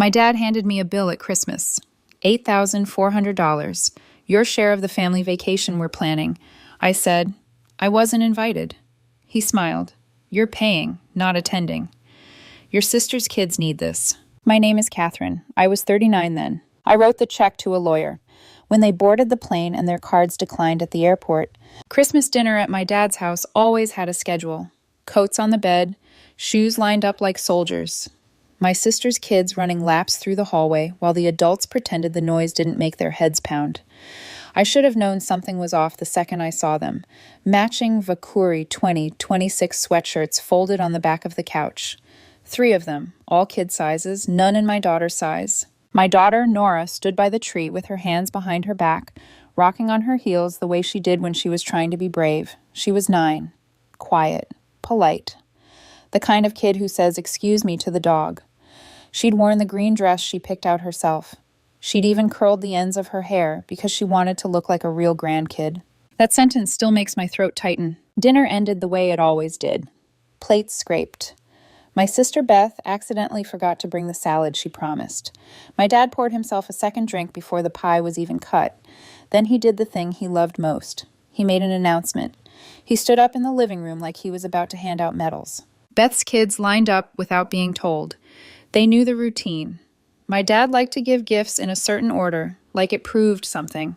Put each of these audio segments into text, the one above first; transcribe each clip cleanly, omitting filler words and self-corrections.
My dad handed me a bill at Christmas. $8,400. Your share of the family vacation we're planning. I said, I wasn't invited. He smiled. You're paying, not attending. Your sister's kids need this. My name is Catherine. I was 39 then. I wrote the check to a lawyer. When they boarded the plane and their cards declined at the airport, Christmas dinner at my dad's house always had a schedule. Coats on the bed, shoes lined up like soldiers. My sister's kids running laps through the hallway while the adults pretended the noise didn't make their heads pound. I should have known something was off the second I saw them. Matching Vacuri 2026 sweatshirts folded on the back of the couch. 3 of them, all kid sizes, none in my daughter's size. My daughter, Nora, stood by the tree with her hands behind her back, rocking on her heels the way she did when she was trying to be brave. She was 9. Quiet. Polite. The kind of kid who says, "Excuse me," to the dog. She'd worn the green dress she picked out herself. She'd even curled the ends of her hair because she wanted to look like a real grandkid. That sentence still makes my throat tighten. Dinner ended the way it always did. Plates scraped. My sister Beth accidentally forgot to bring the salad she promised. My dad poured himself a second drink before the pie was even cut. Then he did the thing he loved most. He made an announcement. He stood up in the living room like he was about to hand out medals. Beth's kids lined up without being told. They knew the routine. My dad liked to give gifts in a certain order, like it proved something.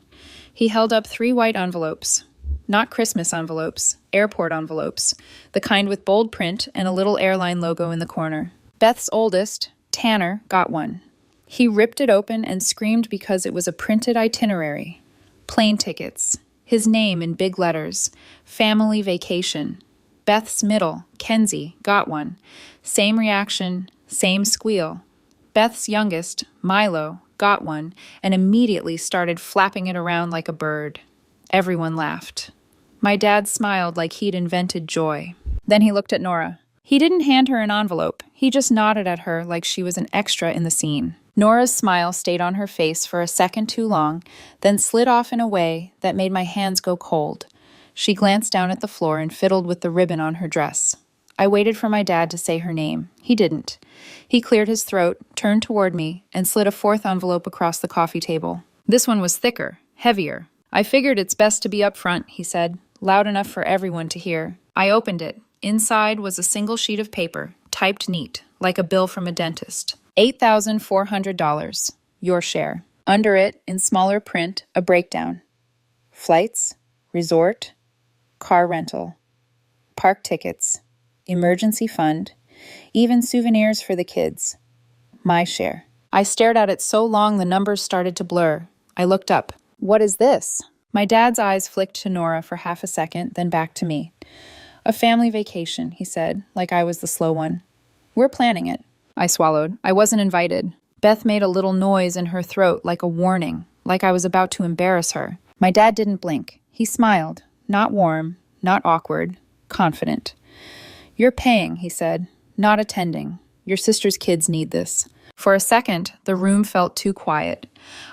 He held up 3 white envelopes. Not Christmas envelopes, airport envelopes, the kind with bold print and a little airline logo in the corner. Beth's oldest, Tanner, got one. He ripped it open and screamed because it was a printed itinerary. Plane tickets. His name in big letters. Family vacation. Beth's middle, Kenzie, got one. Same reaction, same squeal. Beth's youngest, Milo, got one and immediately started flapping it around like a bird. Everyone laughed. My dad smiled like he'd invented joy. Then he looked at Nora. He didn't hand her an envelope. He just nodded at her like she was an extra in the scene. Nora's smile stayed on her face for a second too long, then slid off in a way that made my hands go cold. She glanced down at the floor and fiddled with the ribbon on her dress. I waited for my dad to say her name. He didn't. He cleared his throat, turned toward me, and slid a 4th envelope across the coffee table. This one was thicker, heavier. I figured it's best to be up front, he said, loud enough for everyone to hear. I opened it. Inside was a single sheet of paper, typed neat, like a bill from a dentist. $8,400. Your share. Under it, in smaller print, a breakdown. Flights, resort, car rental, park tickets, emergency fund, even souvenirs for the kids. My share. I stared at it so long the numbers started to blur. I looked up. What is this? My dad's eyes flicked to Nora for half a second, then back to me. A family vacation, he said, like I was the slow one. We're planning it. I swallowed. I wasn't invited. Beth made a little noise in her throat like a warning, like I was about to embarrass her. My dad didn't blink. He smiled. Not warm, not awkward, confident. You're paying, he said, not attending. Your sister's kids need this. For a second, the room felt too quiet.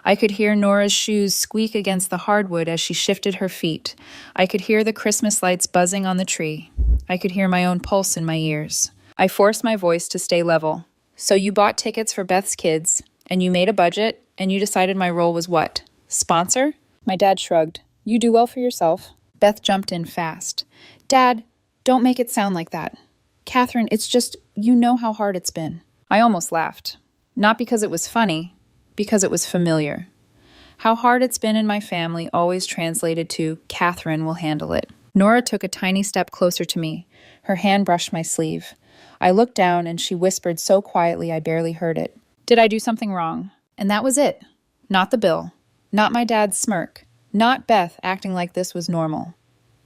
I could hear Nora's shoes squeak against the hardwood as she shifted her feet. I could hear the Christmas lights buzzing on the tree. I could hear my own pulse in my ears. I forced my voice to stay level. So you bought tickets for Beth's kids, and you made a budget, and you decided my role was what? Sponsor? My dad shrugged. You do well for yourself. Beth jumped in fast. Dad, don't make it sound like that. Catherine, it's just, you know how hard it's been. I almost laughed. Not because it was funny, because it was familiar. How hard it's been in my family always translated to, Catherine will handle it. Nora took a tiny step closer to me. Her hand brushed my sleeve. I looked down and she whispered so quietly I barely heard it. Did I do something wrong? And that was it. Not the bill. Not my dad's smirk. Not Beth acting like this was normal.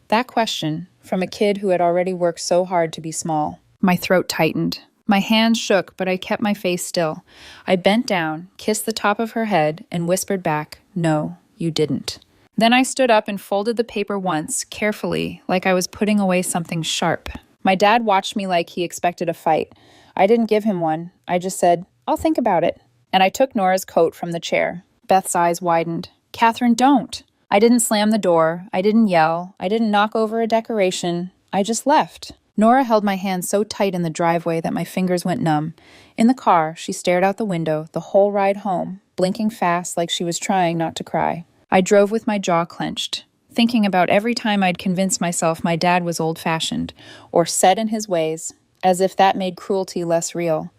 That question, from a kid who had already worked so hard to be small. My throat tightened. My hands shook, but I kept my face still. I bent down, kissed the top of her head, and whispered back, No, you didn't. Then I stood up and folded the paper once, carefully, like I was putting away something sharp. My dad watched me like he expected a fight. I didn't give him one. I just said, I'll think about it. And I took Nora's coat from the chair. Beth's eyes widened. Catherine, don't. I didn't slam the door. I didn't yell. I didn't knock over a decoration. I just left. Nora held my hand so tight in the driveway that my fingers went numb. In the car, she stared out the window the whole ride home, blinking fast like she was trying not to cry. I drove with my jaw clenched, thinking about every time I'd convinced myself my dad was old-fashioned, or set in his ways, as if that made cruelty less real.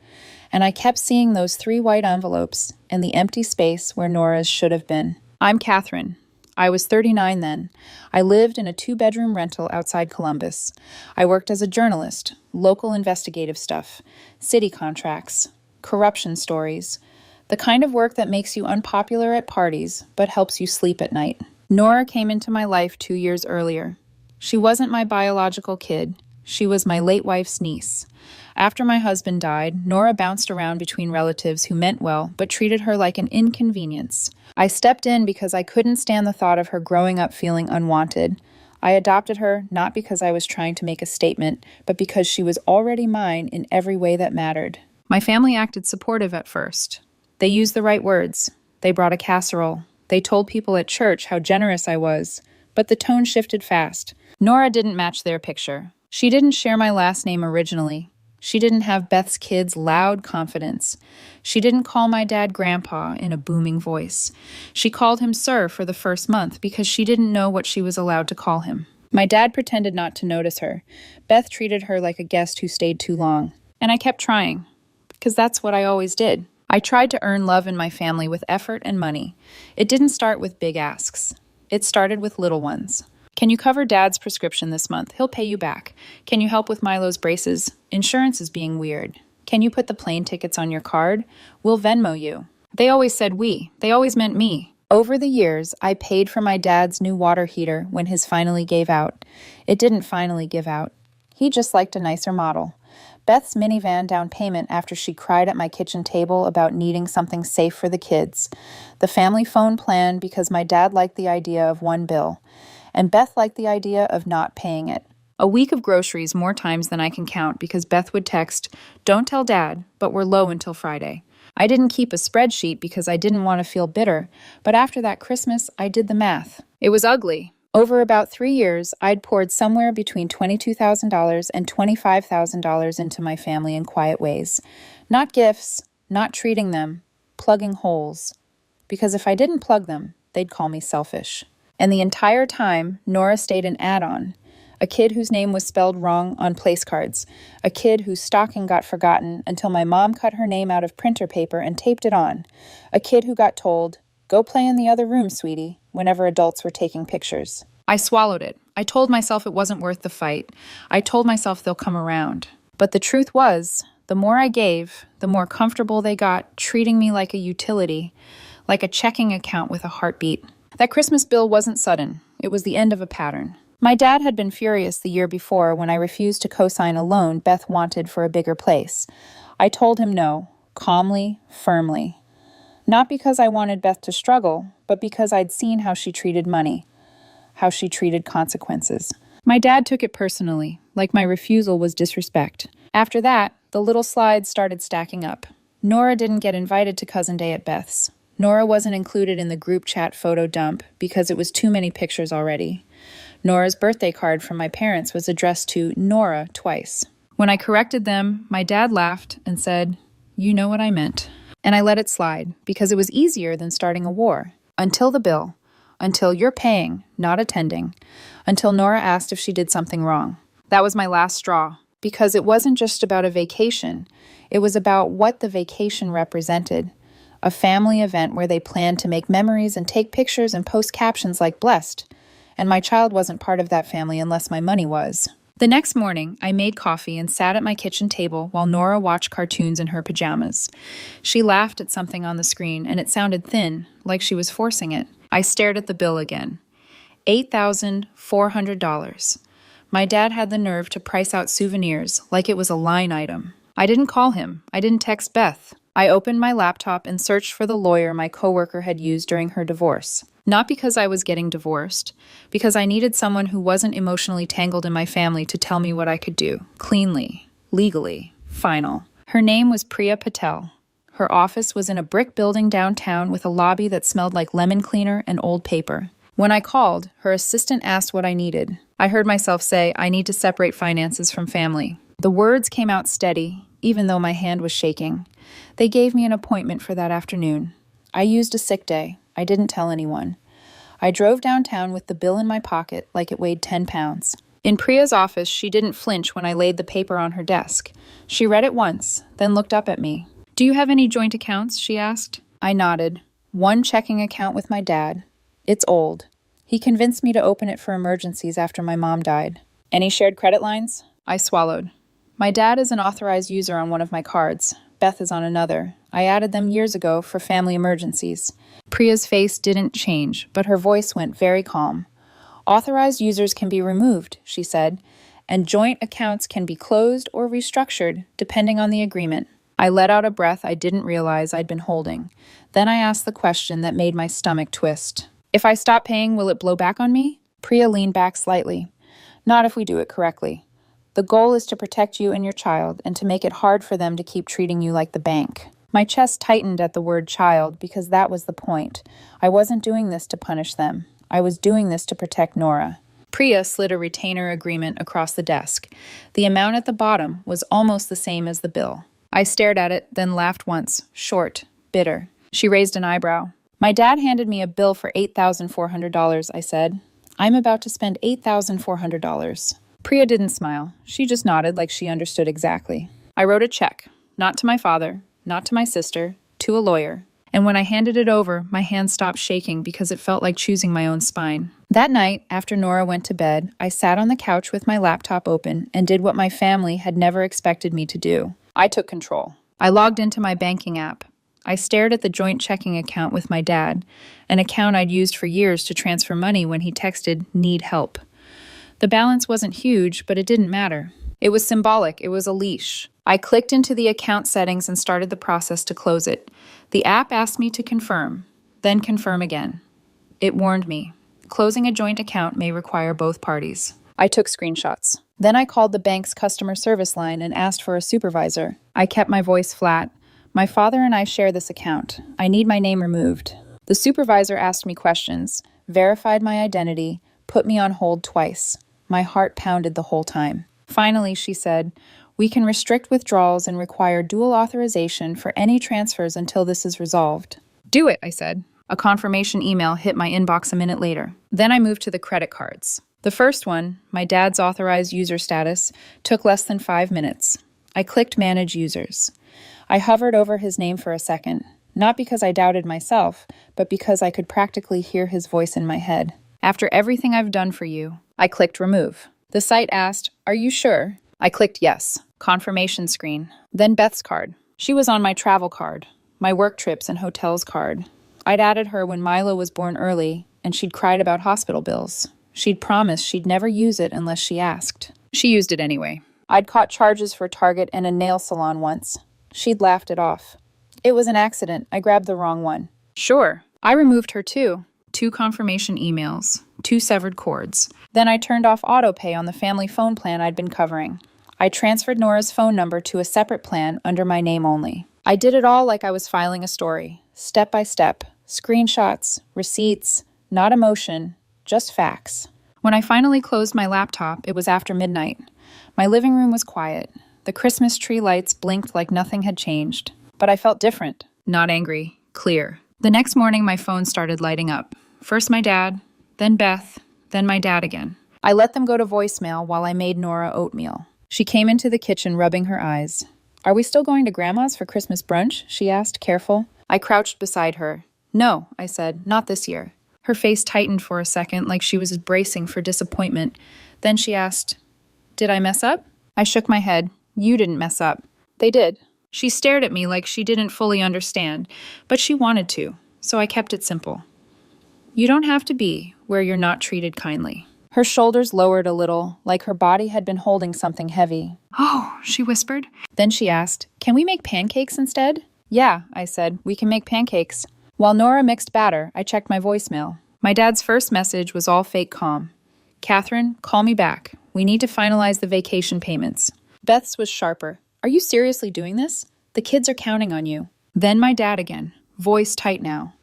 And I kept seeing those 3 white envelopes and the empty space where Nora's should have been. I'm Catherine. I was 39 then. I lived in a 2-bedroom rental outside Columbus. I worked as a journalist, local investigative stuff, city contracts, corruption stories, the kind of work that makes you unpopular at parties but helps you sleep at night. Nora came into my life 2 years earlier. She wasn't my biological kid. She was my late wife's niece. After my husband died, Nora bounced around between relatives who meant well but treated her like an inconvenience. I stepped in because I couldn't stand the thought of her growing up feeling unwanted. I adopted her not because I was trying to make a statement, but because she was already mine in every way that mattered. My family acted supportive at first. They used the right words. They brought a casserole. They told people at church how generous I was. But the tone shifted fast. Nora didn't match their picture. She didn't share my last name originally. She didn't have Beth's kids' loud confidence. She didn't call my dad Grandpa in a booming voice. She called him Sir for the first month because she didn't know what she was allowed to call him. My dad pretended not to notice her. Beth treated her like a guest who stayed too long. And I kept trying, because that's what I always did. I tried to earn love in my family with effort and money. It didn't start with big asks. It started with little ones. Can you cover Dad's prescription this month? He'll pay you back. Can you help with Milo's braces? Insurance is being weird. Can you put the plane tickets on your card? We'll Venmo you. They always said we. They always meant me. Over the years, I paid for my dad's new water heater when his finally gave out. It didn't finally give out. He just liked a nicer model. Beth's minivan down payment after she cried at my kitchen table about needing something safe for the kids. The family phone plan because my dad liked the idea of one bill. And Beth liked the idea of not paying it. A week of groceries more times than I can count because Beth would text, "Don't tell Dad, but we're low until Friday." I didn't keep a spreadsheet because I didn't want to feel bitter, but after that Christmas, I did the math. It was ugly. Over about 3 years, I'd poured somewhere between $22,000 and $25,000 into my family in quiet ways. Not gifts, not treating them, plugging holes. Because if I didn't plug them, they'd call me selfish. And the entire time, Nora stayed an add-on. A kid whose name was spelled wrong on place cards. A kid whose stocking got forgotten until my mom cut her name out of printer paper and taped it on. A kid who got told, "Go play in the other room, sweetie," whenever adults were taking pictures. I swallowed it. I told myself it wasn't worth the fight. I told myself they'll come around. But the truth was, the more I gave, the more comfortable they got, treating me like a utility, like a checking account with a heartbeat. That Christmas bill wasn't sudden. It was the end of a pattern. My dad had been furious the year before when I refused to co-sign a loan Beth wanted for a bigger place. I told him no, calmly, firmly. Not because I wanted Beth to struggle, but because I'd seen how she treated money, how she treated consequences. My dad took it personally, like my refusal was disrespect. After that, the little slides started stacking up. Nora didn't get invited to Cousin Day at Beth's. Nora wasn't included in the group chat photo dump because it was too many pictures already. Nora's birthday card from my parents was addressed to Nora twice. When I corrected them, my dad laughed and said, "You know what I meant." And I let it slide because it was easier than starting a war. Until the bill. Until you're paying, not attending. Until Nora asked if she did something wrong. That was my last straw. Because it wasn't just about a vacation. It was about what the vacation represented. A family event where they planned to make memories and take pictures and post captions like blessed. And my child wasn't part of that family unless my money was. The next morning, I made coffee and sat at my kitchen table while Nora watched cartoons in her pajamas. She laughed at something on the screen, and it sounded thin, like she was forcing it. I stared at the bill again. $8,400. My dad had the nerve to price out souvenirs like it was a line item. I didn't call him. I didn't text Beth. I opened my laptop and searched for the lawyer my coworker had used during her divorce. Not because I was getting divorced, because I needed someone who wasn't emotionally tangled in my family to tell me what I could do. Cleanly, legally, final. Her name was Priya Patel. Her office was in a brick building downtown with a lobby that smelled like lemon cleaner and old paper. When I called, her assistant asked what I needed. I heard myself say, I need to separate finances from family. The words came out steady, even though my hand was shaking. They gave me an appointment for that afternoon. I used a sick day. I didn't tell anyone. I drove downtown with the bill in my pocket like it weighed 10 pounds. In Priya's office, she didn't flinch when I laid the paper on her desk. She read it once, then looked up at me. Do you have any joint accounts? She asked. I nodded. One checking account with my dad. It's old. He convinced me to open it for emergencies after my mom died. Any shared credit lines? I swallowed. My dad is an authorized user on one of my cards. Beth is on another. I added them years ago for family emergencies. Priya's face didn't change, but her voice went very calm. Authorized users can be removed, she said, and joint accounts can be closed or restructured depending on the agreement. I let out a breath I didn't realize I'd been holding. Then I asked the question that made my stomach twist. If I stop paying, will it blow back on me? Priya leaned back slightly. Not if we do it correctly. The goal is to protect you and your child and to make it hard for them to keep treating you like the bank. My chest tightened at the word child because that was the point. I wasn't doing this to punish them. I was doing this to protect Nora. Priya slid a retainer agreement across the desk. The amount at the bottom was almost the same as the bill. I stared at it, then laughed once, short, bitter. She raised an eyebrow. My dad handed me a bill for $8,400, I said. I'm about to spend $8,400. Priya didn't smile. She just nodded like she understood exactly. I wrote a check, not to my father, not to my sister, to a lawyer. And when I handed it over, my hand stopped shaking because it felt like choosing my own spine. That night, after Nora went to bed, I sat on the couch with my laptop open and did what my family had never expected me to do. I took control. I logged into my banking app. I stared at the joint checking account with my dad, an account I'd used for years to transfer money when he texted, "Need help." The balance wasn't huge, but it didn't matter. It was symbolic. It was a leash. I clicked into the account settings and started the process to close it. The app asked me to confirm, then confirm again. It warned me. Closing a joint account may require both parties. I took screenshots. Then I called the bank's customer service line and asked for a supervisor. I kept my voice flat. My father and I share this account. I need my name removed. The supervisor asked me questions, verified my identity, put me on hold twice. My heart pounded the whole time. Finally, she said, "We can restrict withdrawals and require dual authorization for any transfers until this is resolved." Do it, I said. A confirmation email hit my inbox a minute later. Then I moved to the credit cards. The first one, my dad's authorized user status, took less than 5 minutes. I clicked Manage Users. I hovered over his name for a second, not because I doubted myself, but because I could practically hear his voice in my head. After everything I've done for you, I clicked Remove. The site asked, "Are you sure?" I clicked Yes. Confirmation screen. Then Beth's card. She was on my travel card, my work trips and hotels card. I'd added her when Milo was born early, and she'd cried about hospital bills. She'd promised she'd never use it unless she asked. She used it anyway. I'd caught charges for Target and a nail salon once. She'd laughed it off. It was an accident. I grabbed the wrong one. Sure. I removed her too. 2 confirmation emails, 2 severed cords. Then I turned off autopay on the family phone plan I'd been covering. I transferred Nora's phone number to a separate plan under my name only. I did it all like I was filing a story, step by step, screenshots, receipts, not emotion, just facts. When I finally closed my laptop, it was after midnight. My living room was quiet. The Christmas tree lights blinked like nothing had changed. But I felt different, not angry, clear. The next morning, my phone started lighting up. First my dad, then Beth, then my dad again. I let them go to voicemail while I made Nora oatmeal. She came into the kitchen rubbing her eyes. "Are we still going to Grandma's for Christmas brunch?" she asked, careful. I crouched beside her. "No," I said, "not this year." Her face tightened for a second like she was bracing for disappointment. Then she asked, "Did I mess up?" I shook my head. "You didn't mess up." "They did." She stared at me like she didn't fully understand, but she wanted to, so I kept it simple. "You don't have to be where you're not treated kindly." Her shoulders lowered a little, like her body had been holding something heavy. "Oh," she whispered. Then she asked, "Can we make pancakes instead?" "Yeah," I said, "we can make pancakes." While Nora mixed batter, I checked my voicemail. My dad's first message was all fake calm. "Catherine, call me back. We need to finalize the vacation payments." Beth's was sharper. "Are you seriously doing this? The kids are counting on you." Then my dad again, voice tight now.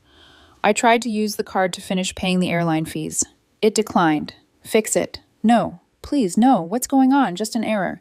I tried to use the card to finish paying the airline fees. It declined. "Fix it. No, please, no. What's going on? Just an error.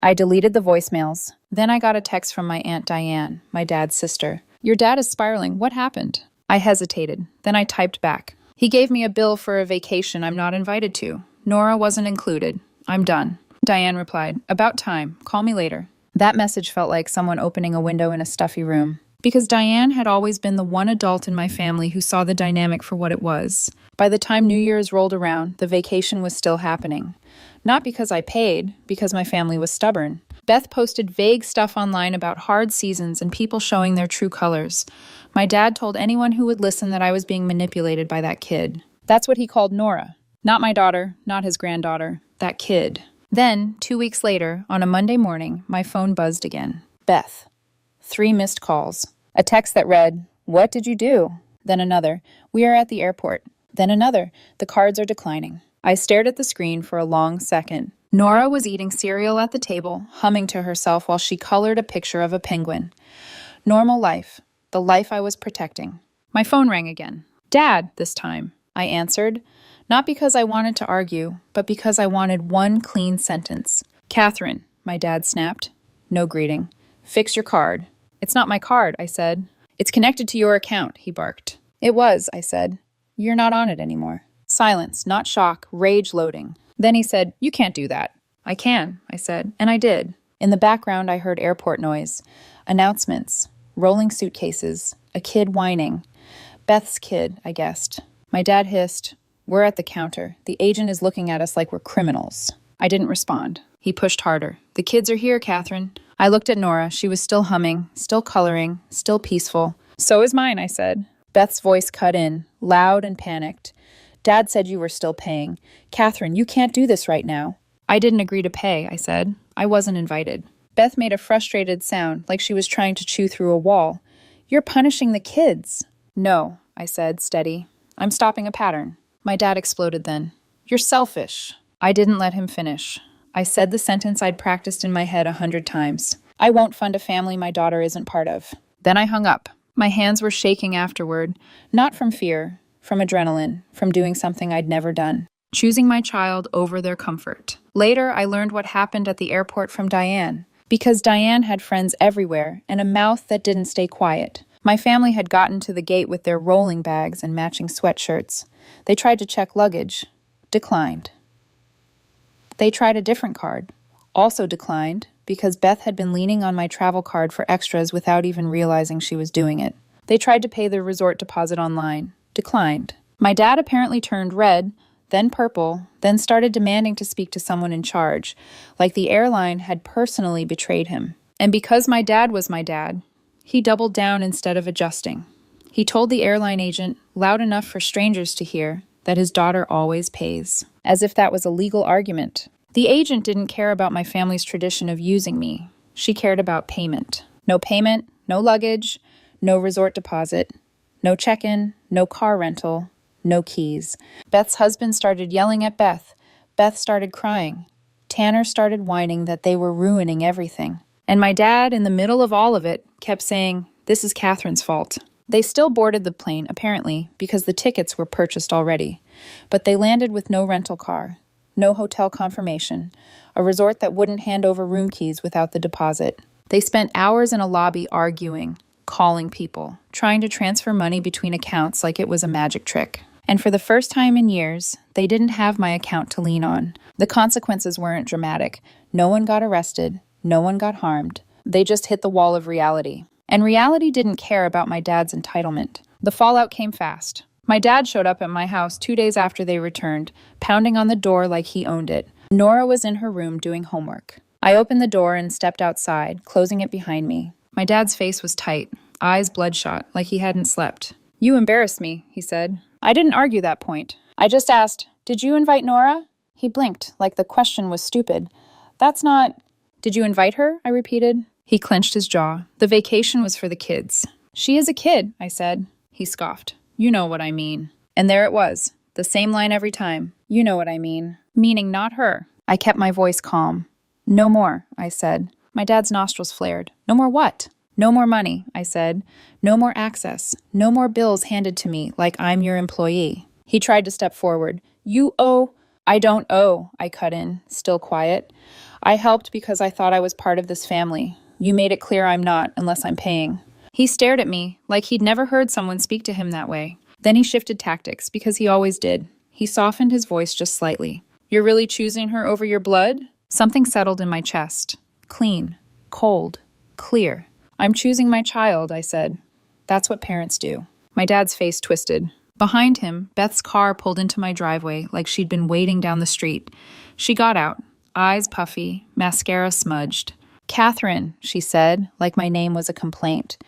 I deleted the voicemails. Then I got a text from my Aunt Diane, my dad's sister. Your dad is spiraling. What happened? I hesitated. Then I typed back. He gave me a bill for a vacation I'm not invited to. Nora wasn't included. I'm done. Diane replied, about time. Call me later. That message felt like someone opening a window in a stuffy room. Because Diane had always been the one adult in my family who saw the dynamic for what it was. By the time New Year's rolled around, the vacation was still happening. Not because I paid, because my family was stubborn. Beth posted vague stuff online about hard seasons and people showing their true colors. My dad told anyone who would listen that I was being manipulated by that kid. That's what he called Nora. Not my daughter, not his granddaughter. That kid. Then, 2 weeks later, on a Monday morning, my phone buzzed again. Beth. 3 missed calls. A text that read, "What did you do?" Then another, "We are at the airport." Then another, "The cards are declining." I stared at the screen for a long second. Nora was eating cereal at the table, humming to herself while she colored a picture of a penguin. Normal life. The life I was protecting. My phone rang again. Dad, this time. I answered, not because I wanted to argue, but because I wanted one clean sentence. Catherine, my dad snapped. No greeting. Fix your card. It's not my card, I said. It's connected to your account, he barked. It was, I said. You're not on it anymore. Silence, not shock, rage loading. Then he said, you can't do that. I can, I said, and I did. In the background, I heard airport noise, announcements, rolling suitcases, a kid whining. Beth's kid, I guessed. My dad hissed, we're at the counter. The agent is looking at us like we're criminals. I didn't respond. He pushed harder. The kids are here, Catherine. I looked at Nora. She was still humming, still coloring, still peaceful. So is mine, I said. Beth's voice cut in, loud and panicked. Dad said you were still paying. Catherine, you can't do this right now. I didn't agree to pay, I said. I wasn't invited. Beth made a frustrated sound, like she was trying to chew through a wall. You're punishing the kids. No, I said, steady. I'm stopping a pattern. My dad exploded then. You're selfish. I didn't let him finish. I said the sentence I'd practiced in my head 100 times. I won't fund a family my daughter isn't part of. Then I hung up. My hands were shaking afterward, not from fear, from adrenaline, from doing something I'd never done. Choosing my child over their comfort. Later, I learned what happened at the airport from Diane. Because Diane had friends everywhere and a mouth that didn't stay quiet. My family had gotten to the gate with their rolling bags and matching sweatshirts. They tried to check luggage. Declined. They tried a different card. Also declined, because Beth had been leaning on my travel card for extras without even realizing she was doing it. They tried to pay their resort deposit online. Declined. My dad apparently turned red, then purple, then started demanding to speak to someone in charge, like the airline had personally betrayed him. And because my dad was my dad, he doubled down instead of adjusting. He told the airline agent, loud enough for strangers to hear, that his daughter always pays. As if that was a legal argument. The agent didn't care about my family's tradition of using me. She cared about payment. No payment, no luggage, no resort deposit, no check-in, no car rental, no keys. Beth's husband started yelling at Beth. Beth started crying. Tanner started whining that they were ruining everything. And my dad, in the middle of all of it, kept saying, this is Catherine's fault. They still boarded the plane, apparently, because the tickets were purchased already. But they landed with no rental car, no hotel confirmation, a resort that wouldn't hand over room keys without the deposit. They spent hours in a lobby arguing, calling people, trying to transfer money between accounts like it was a magic trick. And for the first time in years, they didn't have my account to lean on. The consequences weren't dramatic. No one got arrested. No one got harmed. They just hit the wall of reality. And reality didn't care about my dad's entitlement. The fallout came fast. My dad showed up at my house 2 days after they returned, pounding on the door like he owned it. Nora was in her room doing homework. I opened the door and stepped outside, closing it behind me. My dad's face was tight, eyes bloodshot, like he hadn't slept. You embarrassed me, he said. I didn't argue that point. I just asked, did you invite Nora? He blinked, like the question was stupid. That's not... Did you invite her? I repeated. He clenched his jaw. The vacation was for the kids. She is a kid, I said. He scoffed. You know what I mean. And there it was. The same line every time. You know what I mean. Meaning not her. I kept my voice calm. No more, I said. My dad's nostrils flared. No more what? No more money, I said. No more access. No more bills handed to me like I'm your employee. He tried to step forward. You owe... I don't owe, I cut in, still quiet. I helped because I thought I was part of this family. You made it clear I'm not, unless I'm paying. He stared at me, like he'd never heard someone speak to him that way. Then he shifted tactics, because he always did. He softened his voice just slightly. You're really choosing her over your blood? Something settled in my chest. Clean, cold, clear. I'm choosing my child, I said. That's what parents do. My dad's face twisted. Behind him, Beth's car pulled into my driveway like she'd been waiting down the street. She got out, eyes puffy, mascara smudged. Catherine, she said, like my name was a complaint.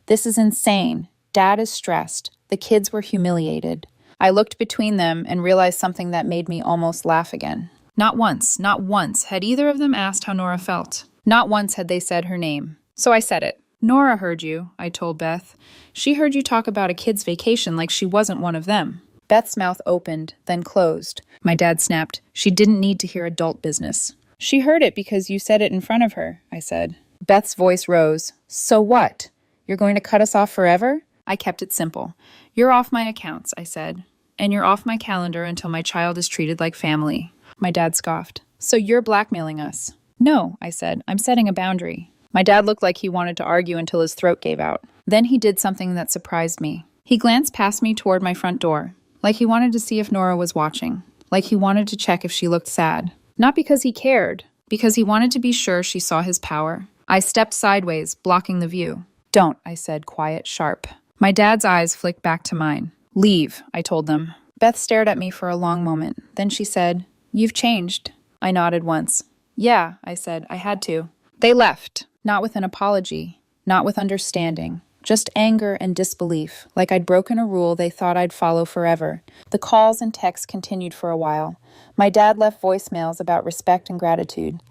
This is insane. Dad is stressed. The kids were humiliated. I looked between them and realized something that made me almost laugh again. Not once had either of them asked how Nora felt. Not once had they said her name. So I said it. Nora heard you, I told Beth. She heard you talk about a kid's vacation like she wasn't one of them. Beth's mouth opened, then closed. My dad snapped. She didn't need to hear adult business. She heard it because you said it in front of her, I said. Beth's voice rose. So what? You're going to cut us off forever? I kept it simple. You're off my accounts, I said. And you're off my calendar until my child is treated like family. My dad scoffed. So you're blackmailing us? No, I said. I'm setting a boundary. My dad looked like he wanted to argue until his throat gave out. Then he did something that surprised me. He glanced past me toward my front door, like he wanted to see if Nora was watching, like he wanted to check if she looked sad. Not because he cared, because he wanted to be sure she saw his power. I stepped sideways, blocking the view. Don't, I said, quiet, sharp. My dad's eyes flicked back to mine. Leave, I told them. Beth stared at me for a long moment. Then she said, You've changed. I nodded once. Yeah, I said, I had to. They left, not with an apology, not with understanding, just anger and disbelief, like I'd broken a rule they thought I'd follow forever. The calls and texts continued for a while. My dad left voicemails about respect and gratitude.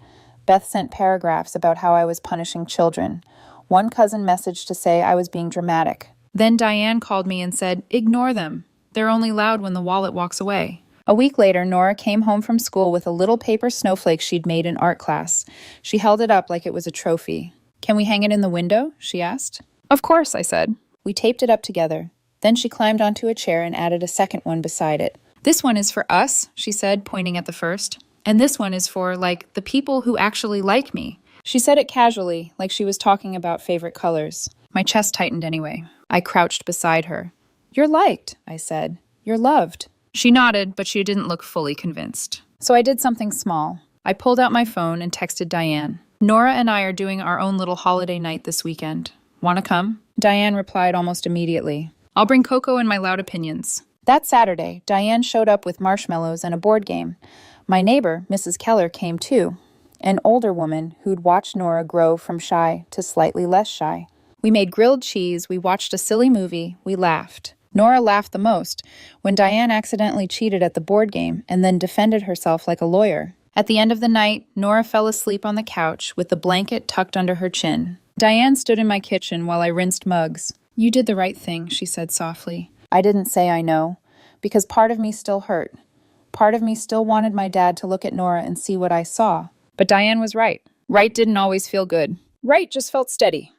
Beth sent paragraphs about how I was punishing children. One cousin messaged to say I was being dramatic. Then Diane called me and said, Ignore them. They're only loud when the wallet walks away. A week later, Nora came home from school with a little paper snowflake she'd made in art class. She held it up like it was a trophy. Can we hang it in the window? She asked. Of course, I said. We taped it up together. Then she climbed onto a chair and added a second one beside it. This one is for us, she said, pointing at the first. And this one is for, the people who actually like me. She said it casually, like she was talking about favorite colors. My chest tightened anyway. I crouched beside her. You're liked, I said. You're loved. She nodded, but she didn't look fully convinced. So I did something small. I pulled out my phone and texted Diane. Nora and I are doing our own little holiday night this weekend. Want to come? Diane replied almost immediately. I'll bring Coco and my loud opinions. That Saturday, Diane showed up with marshmallows and a board game. My neighbor, Mrs. Keller, came too. An older woman who'd watched Nora grow from shy to slightly less shy. We made grilled cheese, we watched a silly movie, we laughed. Nora laughed the most when Diane accidentally cheated at the board game and then defended herself like a lawyer. At the end of the night, Nora fell asleep on the couch with the blanket tucked under her chin. Diane stood in my kitchen while I rinsed mugs. You did the right thing, she said softly. I didn't say I know, because part of me still hurt. Part of me still wanted my dad to look at Nora and see what I saw. But Diane was right. Right didn't always feel good. Right just felt steady.